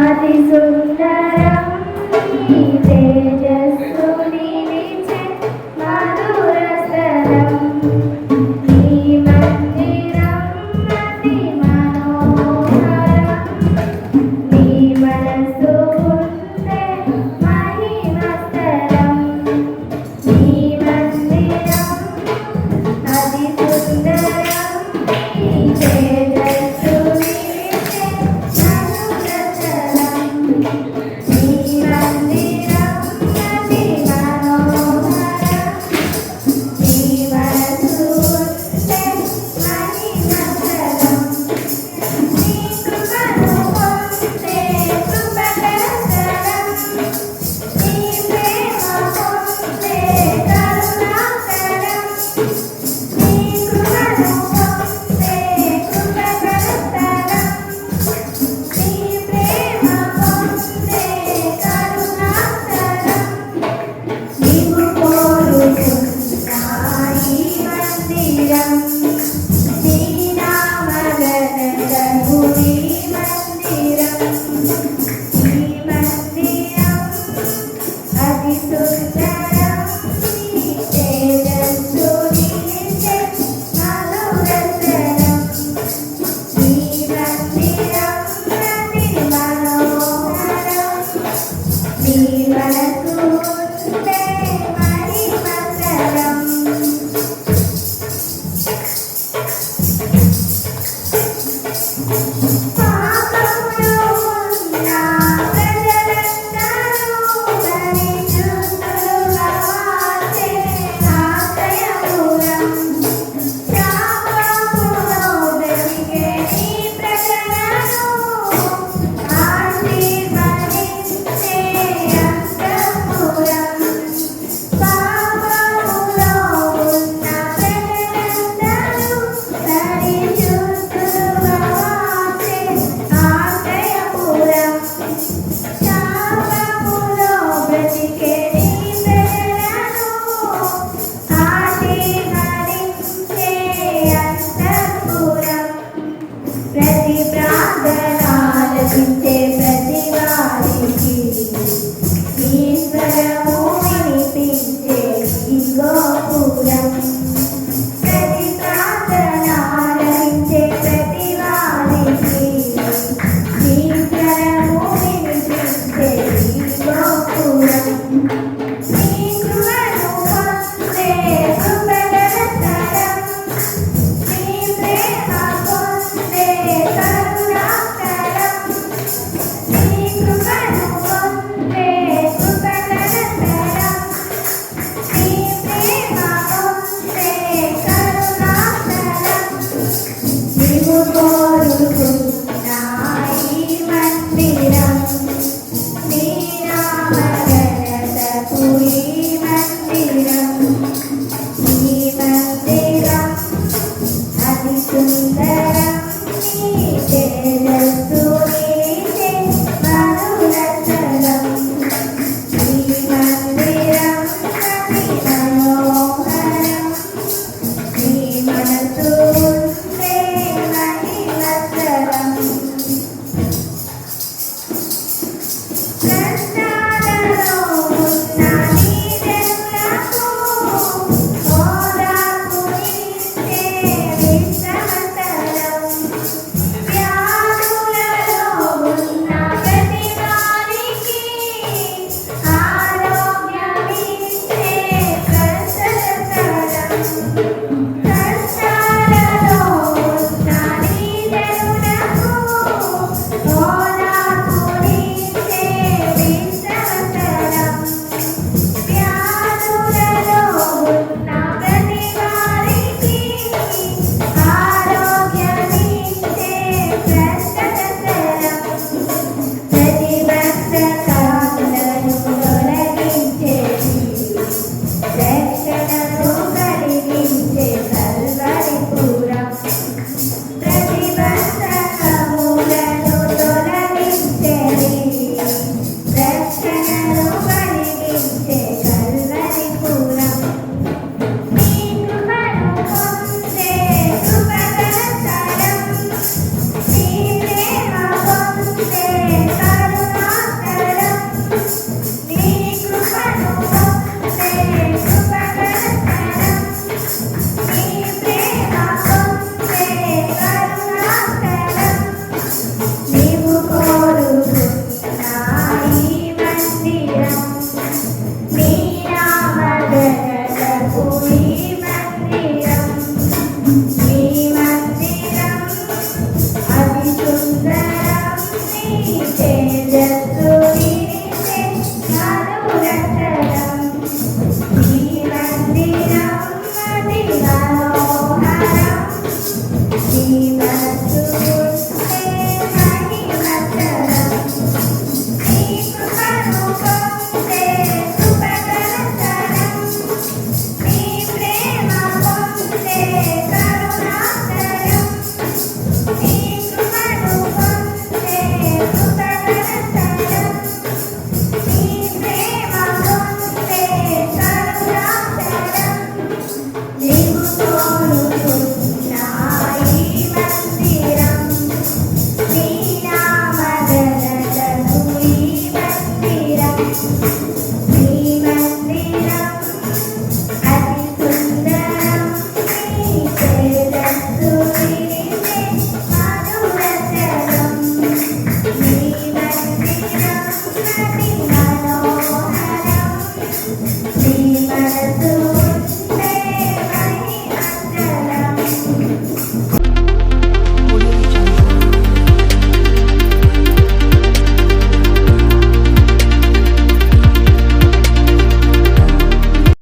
అతి సుందరం నీ తేజస్సు నిలిచే మధుర స్థలం నీ మందిరం అతి మనోహరం నీ మనసు ఉండే మహిమస్తరం నీ మందిరం అతి సుందరం నీ తేజస్సు నిలిచే మధుర స్థలం నీ మందిరం అతి మనోహరం నీ మనసు ఉండే మహిమస్తరం నీ కృపను పొందే కృపకరతరం నీ ప్రేమ పొందే కరుణాకరం నీ కృపను పొందే కృపకరతరం నీ ప్రేమ పొందే కరుణాకరం నీవు కోరుకున్నా ఈ మందిరం నీ నామగణతకు ఈ మందిరం ఈ మందిరం అతి సుందరం నీ తేజస్సు నిలిచే మధురతరం నీ మందిరం అతి మనోహరం నీ మనసు ఉండే మహిమతరం పాపములో ఉన్న ప్రజలందరూ పరిశుద్ధులుగా మార్చే ఆశ్రయపురం శాపములో బ్రతికే నీ ప్రజలను ఆశీర్వదించే అంతఃపురం పాపములో ఉన్న ప్రజలందరూ పరిశుద్ధులుగా మార్చే ఆశ్రయపురం శాపములో బ్రతికే నీ ప్రజలను ఆశీర్వదించే అంతఃపురం ప్రతి ప్రార్థన ఆలకించే